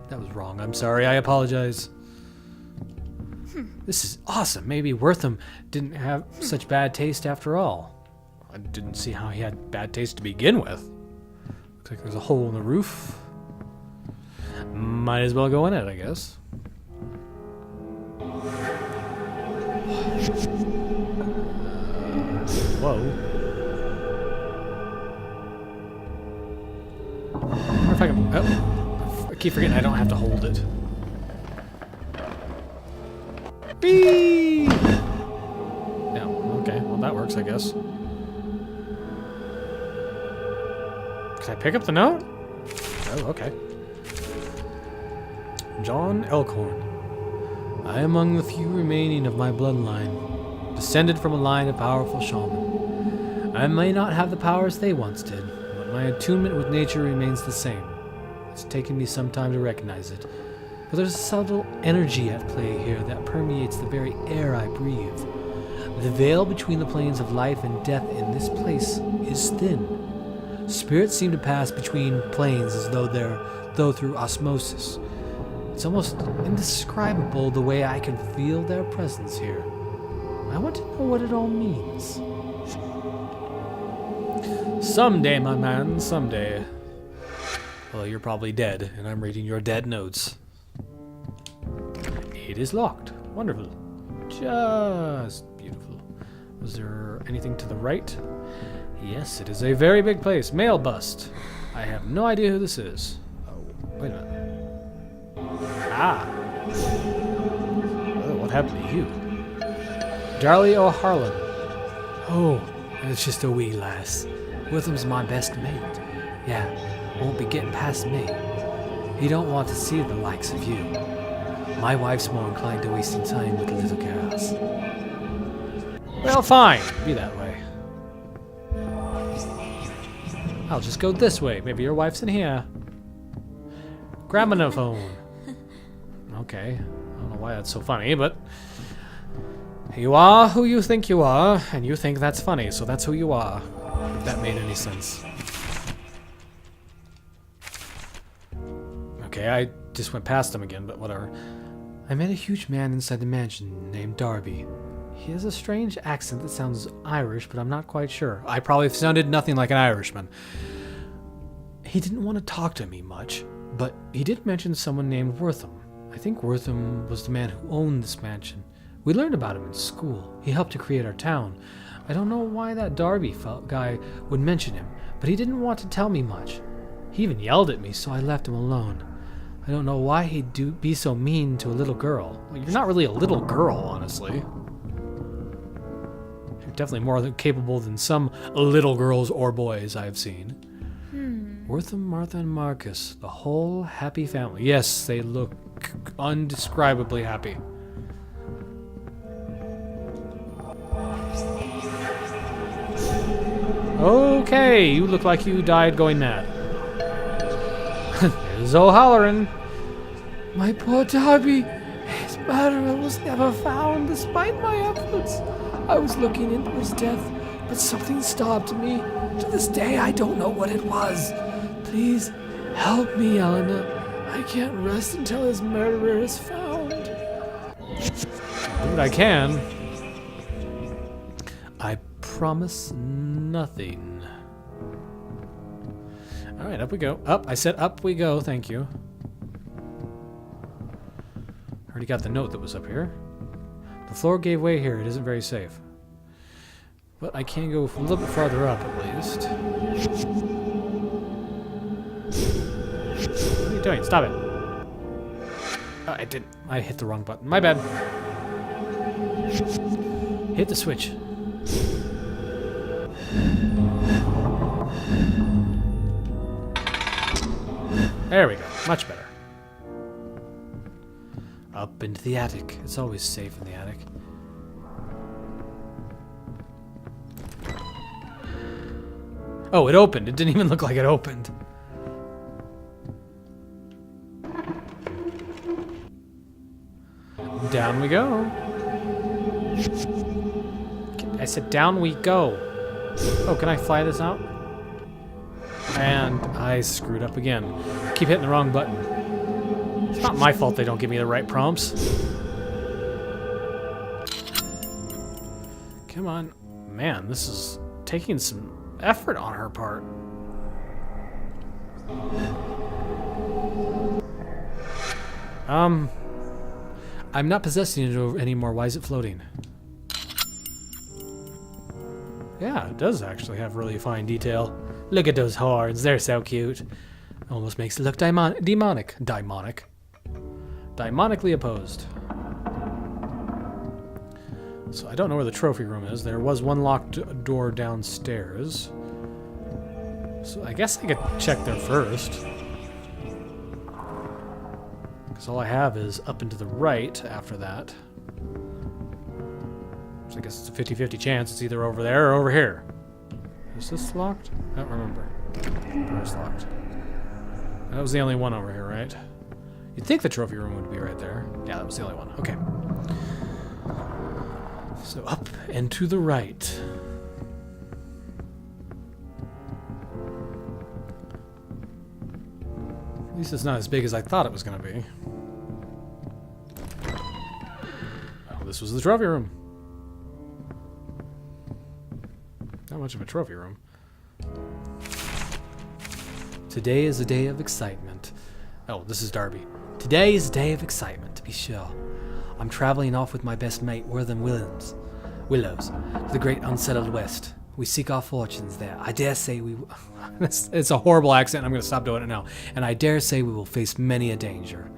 That was wrong. I'm sorry. I apologize. This is awesome. Maybe Wortham didn't have such bad taste after all. I didn't see how he had bad taste to begin with. Looks like there's a hole in the roof. Might as well go in it, I guess. Whoa. I wonder if I can... Oh, I keep forgetting I don't have to hold it. Beep! No, okay. Well, that works, I guess. Can I pick up the note? Oh, okay. John Elkhorn. I am among the few remaining of my bloodline, descended from a line of powerful shaman. I may not have the powers they once did, but my attunement with nature remains the same. It's taken me some time to recognize it, but there's a subtle energy at play here that permeates the very air I breathe. The veil between the planes of life and death in this place is thin. Spirits seem to pass between planes as though through osmosis. It's almost indescribable the way I can feel their presence here. I want to know what it all means. Someday, my man, someday. Well, you're probably dead, and I'm reading your dead notes. It is locked. Wonderful. Just beautiful. Was there anything to the right? Yes, it is a very big place. Mail bust. I have no idea who this is. Oh, wait a minute. Ah. Oh, what happened to you? Darlie O'Harlan. Oh, it's just a wee lass. Witham's my best mate. Yeah, won't be getting past me. He don't want to see the likes of you. My wife's more inclined to wasting time with little girls. Well, fine. Be that way. I'll just go this way. Maybe your wife's in here. Gramophone. Okay. I don't know why that's so funny, but... You are who you think you are, and you think that's funny, so that's who you are. If that made any sense. Okay, I just went past him again, but whatever. I met a huge man inside the mansion named Darby. He has a strange accent that sounds Irish, but I'm not quite sure. I probably sounded nothing like an Irishman. He didn't want to talk to me much, but he did mention someone named Wortham. I think Wortham was the man who owned this mansion. We learned about him in school. He helped to create our town. I don't know why that Darby guy would mention him, but he didn't want to tell me much. He even yelled at me, so I left him alone. I don't know why he'd be so mean to a little girl. Well, you're not really a little girl, honestly. You're definitely more capable than some little girls or boys I've seen. Wortham, Martha, and Marcus. The whole happy family. Yes, they look undescribably happy. Okay, you look like you died going mad. There's O'Halloran. My poor Darby. His murderer was never found despite my efforts. I was looking into his death, but something stopped me. To this day, I don't know what it was. Please, help me, Eleanor. I can't rest until his murderer is found. Do what I can. I promise nothing. Alright, up we go. Up. I said up we go. Thank you. Already got the note that was up here. The floor gave way here. It isn't very safe. But I can go a little bit farther up, at least. What are you doing? Stop it. Oh, I didn't. I hit the wrong button. My bad. Hit the switch. There we go. Much better. Up into the attic. It's always safe in the attic. Oh, it opened. It didn't even look like it opened. Down we go. I said down we go. Oh, can I fly this out? And I screwed up again. Keep hitting the wrong button. It's not my fault they don't give me the right prompts. Come on. Man, this is taking some effort on her part. I'm not possessing it anymore. Why is it floating? Yeah, it does actually have really fine detail. Look at those horns. They're so cute. Almost makes it look demonic. Demonically opposed. So I don't know where the trophy room is. There was one locked door downstairs. So I guess I could check there first. Because all I have is up and to the right after that. So I guess it's a 50-50 chance. It's either over there or over here. Is this locked? I don't remember. Door's locked. That was the only one over here, right? You'd think the trophy room would be right there. Yeah, that was the only one. Okay. So up and to the right. At least it's not as big as I thought it was going to be. Oh, this was the trophy room. Not much of a trophy room. Today is a day of excitement. Oh, this is Darby. Today is a day of excitement, to be sure. I'm traveling off with my best mate, Willows, to the great unsettled west. We seek our fortunes there. I dare say we will... It's a horrible accent. I'm going to stop doing it now. And I dare say we will face many a danger.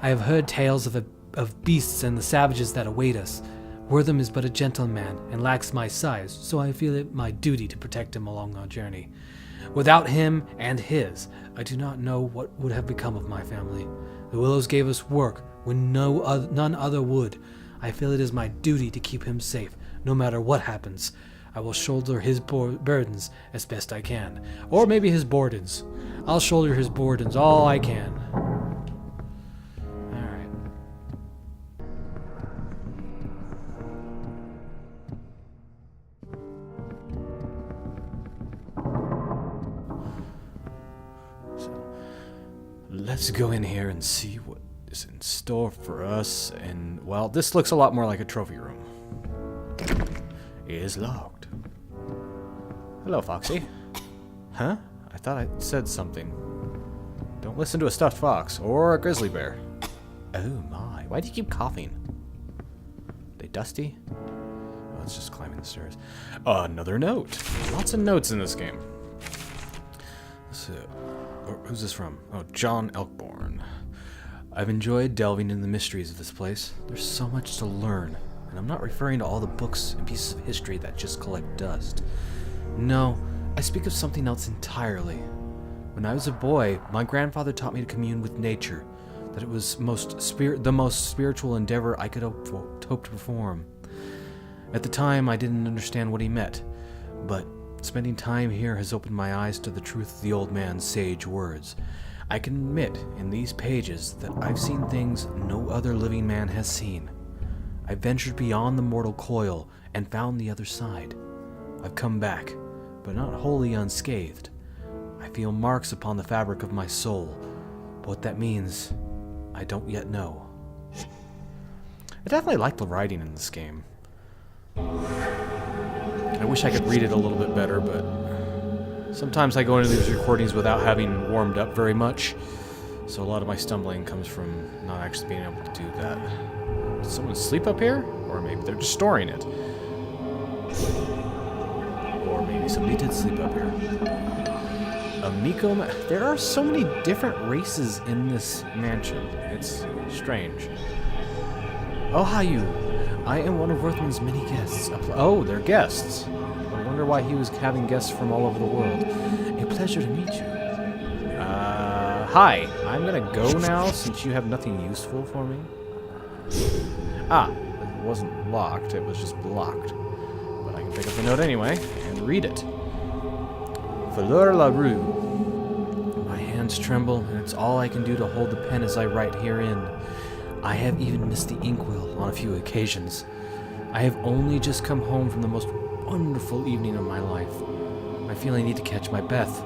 I have heard tales of beasts and the savages that await us. Wortham is but a gentleman and lacks my size, so I feel it my duty to protect him along our journey. Without him and his, I do not know what would have become of my family. The Willows gave us work when none other would. I feel it is my duty to keep him safe, no matter what happens. I will shoulder his burdens as best I can. Or maybe his bordens. I'll shoulder his bordens all I can. Alright. So, let's go in here and see what is in store for us. And, well, this looks a lot more like a trophy room. It is locked. Hello, Foxy. Huh? I thought I said something. Don't listen to a stuffed fox or a grizzly bear. Oh my, why do you keep coughing? Are they dusty? Oh, it's just climbing the stairs. Another note. Lots of notes in this game. So, who's this from? Oh, John Elkborn. I've enjoyed delving into the mysteries of this place. There's so much to learn. And I'm not referring to all the books and pieces of history that just collect dust. No, I speak of something else entirely. When I was a boy, my grandfather taught me to commune with nature, that it was the most spiritual endeavor I could hope to perform. At the time, I didn't understand what he meant, but spending time here has opened my eyes to the truth of the old man's sage words. I can admit in these pages that I've seen things no other living man has seen. I ventured beyond the mortal coil and found the other side. I've come back, but not wholly unscathed. I feel marks upon the fabric of my soul, but what that means, I don't yet know. I definitely like the writing in this game. I wish I could read it a little bit better, but sometimes I go into these recordings without having warmed up very much, so a lot of my stumbling comes from not actually being able to do that. Did someone sleep up here? Or maybe they're just storing it. Or maybe somebody did sleep up here. There are so many different races in this mansion. It's strange. Oh, hi you. I am one of Worthman's many guests. Oh, they're guests. I wonder why he was having guests from all over the world. A pleasure to meet you. Hi. I'm gonna go now since you have nothing useful for me. Ah, it wasn't locked, it was just blocked. But I can pick up the note anyway and read it. Fleur LaRue. My hands tremble, and it's all I can do to hold the pen as I write herein. I have even missed the inkwell on a few occasions. I have only just come home from the most wonderful evening of my life. I feel I need to catch my breath.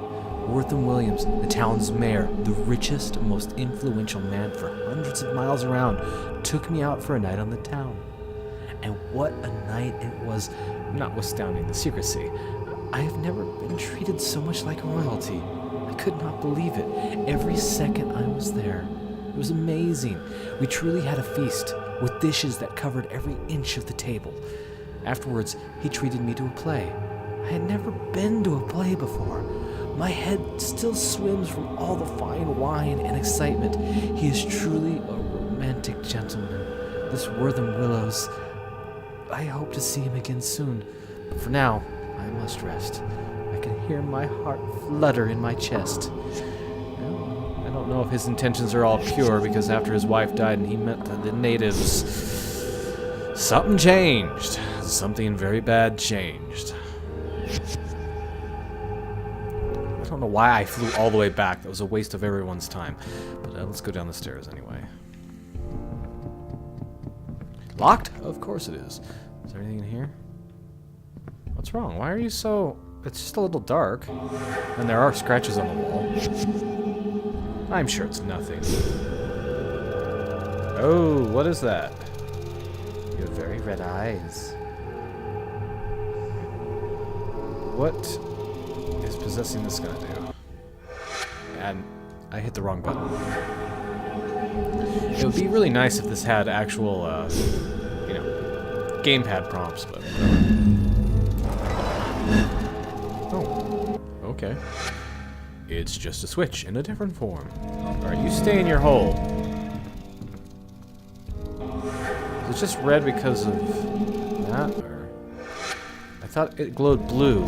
Wortham Williams, the town's mayor, the richest, most influential man for hundreds of miles around, took me out for a night on the town. And what a night it was, notwithstanding the secrecy. I have never been treated so much like royalty. I could not believe it. Every second I was there. It was amazing. We truly had a feast, with dishes that covered every inch of the table. Afterwards, he treated me to a play. I had never been to a play before. My head still swims from all the fine wine and excitement. He is truly a romantic gentleman, this Wortham Willows. I hope to see him again soon, but for now, I must rest. I can hear my heart flutter in my chest. Well, I don't know if his intentions are all pure, because after his wife died and he met the natives, something changed. Something very bad changed. I don't know why I flew all the way back. That was a waste of everyone's time. But let's go down the stairs anyway. Locked? Of course it is. Is there anything in here? What's wrong? Why are you so... It's just a little dark. And there are scratches on the wall. I'm sure it's nothing. Oh, what is that? You have very red eyes. What is possessing this gonna do? And I hit the wrong button. It would be really nice if this had actual, you know, gamepad prompts, but oh, okay. It's just a switch in a different form. Alright, you stay in your hole. Is it just red because of that, or... I thought it glowed blue.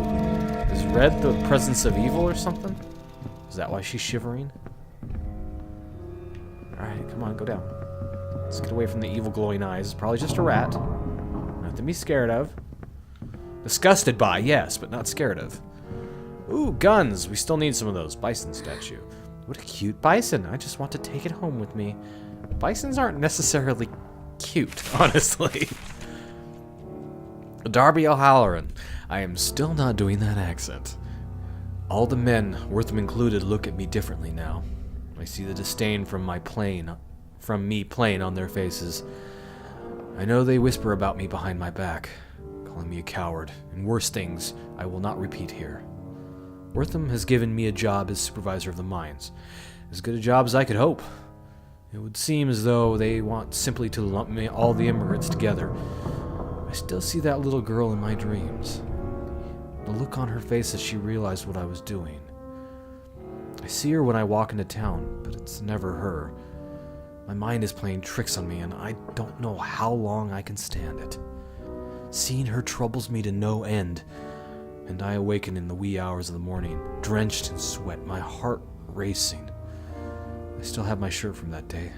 Is red the presence of evil or something? Is that why she's shivering? Alright, come on, go down. Let's get away from the evil glowing eyes. It's probably just a rat. Nothing to be scared of. Disgusted by, yes, but not scared of. Ooh, guns! We still need some of those. Bison statue. What a cute bison. I just want to take it home with me. Bisons aren't necessarily cute, honestly. Darby O'Halloran. I am still not doing that accent. All the men, Wortham included, look at me differently now. I see the disdain from me playing on their faces. I know they whisper about me behind my back, calling me a coward, and worse things I will not repeat here. Wortham has given me a job as supervisor of the mines. As good a job as I could hope. It would seem as though they want simply to lump me all the immigrants together. I still see that little girl in my dreams. The look on her face as she realized what I was doing. I see her when I walk into town, but it's never her. My mind is playing tricks on me, and I don't know how long I can stand it. Seeing her troubles me to no end, and I awaken in the wee hours of the morning, drenched in sweat, my heart racing. I still have my shirt from that day.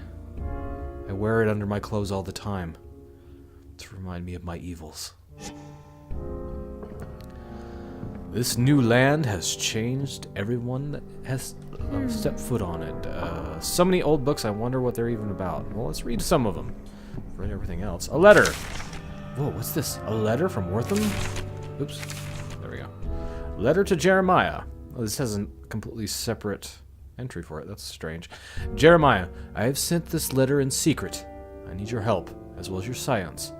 I wear it under my clothes all the time to remind me of my evils. This new land has changed everyone that has stepped foot on it. So many old books, I wonder what they're even about. Well, let's read some of them. Read everything else. A letter. Whoa, what's this? A letter from Wortham? Oops. There we go. Letter to Jeremiah. Oh, this has a completely separate entry for it. That's strange. Jeremiah, I have sent this letter in secret. I need your help, as well as your science.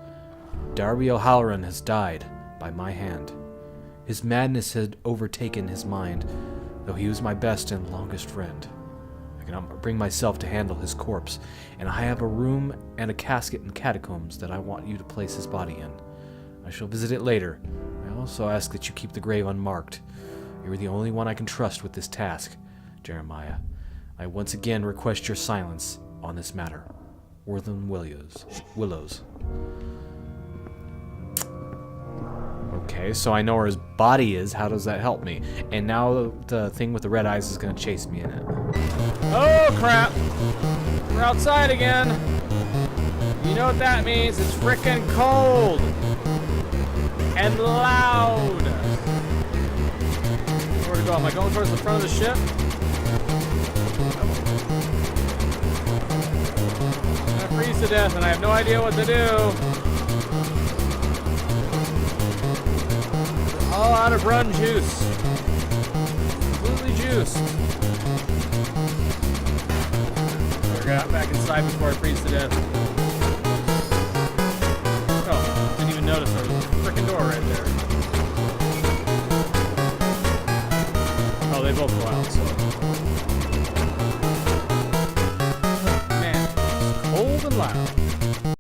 Darby O'Halloran has died by my hand. His madness had overtaken his mind, though he was my best and longest friend. I cannot bring myself to handle his corpse, and I have a room and a casket in catacombs that I want you to place his body in. I shall visit it later. I also ask that you keep the grave unmarked. You are the only one I can trust with this task, Jeremiah. I once again request your silence on this matter. Wortham Willows. Okay, so I know where his body is. How does that help me? And now the thing with the red eyes is going to chase me in it. Oh, crap! We're outside again! You know what that means? It's frickin' cold! And loud! Where to go? Am I going towards the front of the ship? I'm gonna freeze to death and I have no idea what to do. All out of run juice. Completely juiced. Better get back inside before I freeze to death. Oh, didn't even notice there was a freaking door right there. Oh, they both go out, so.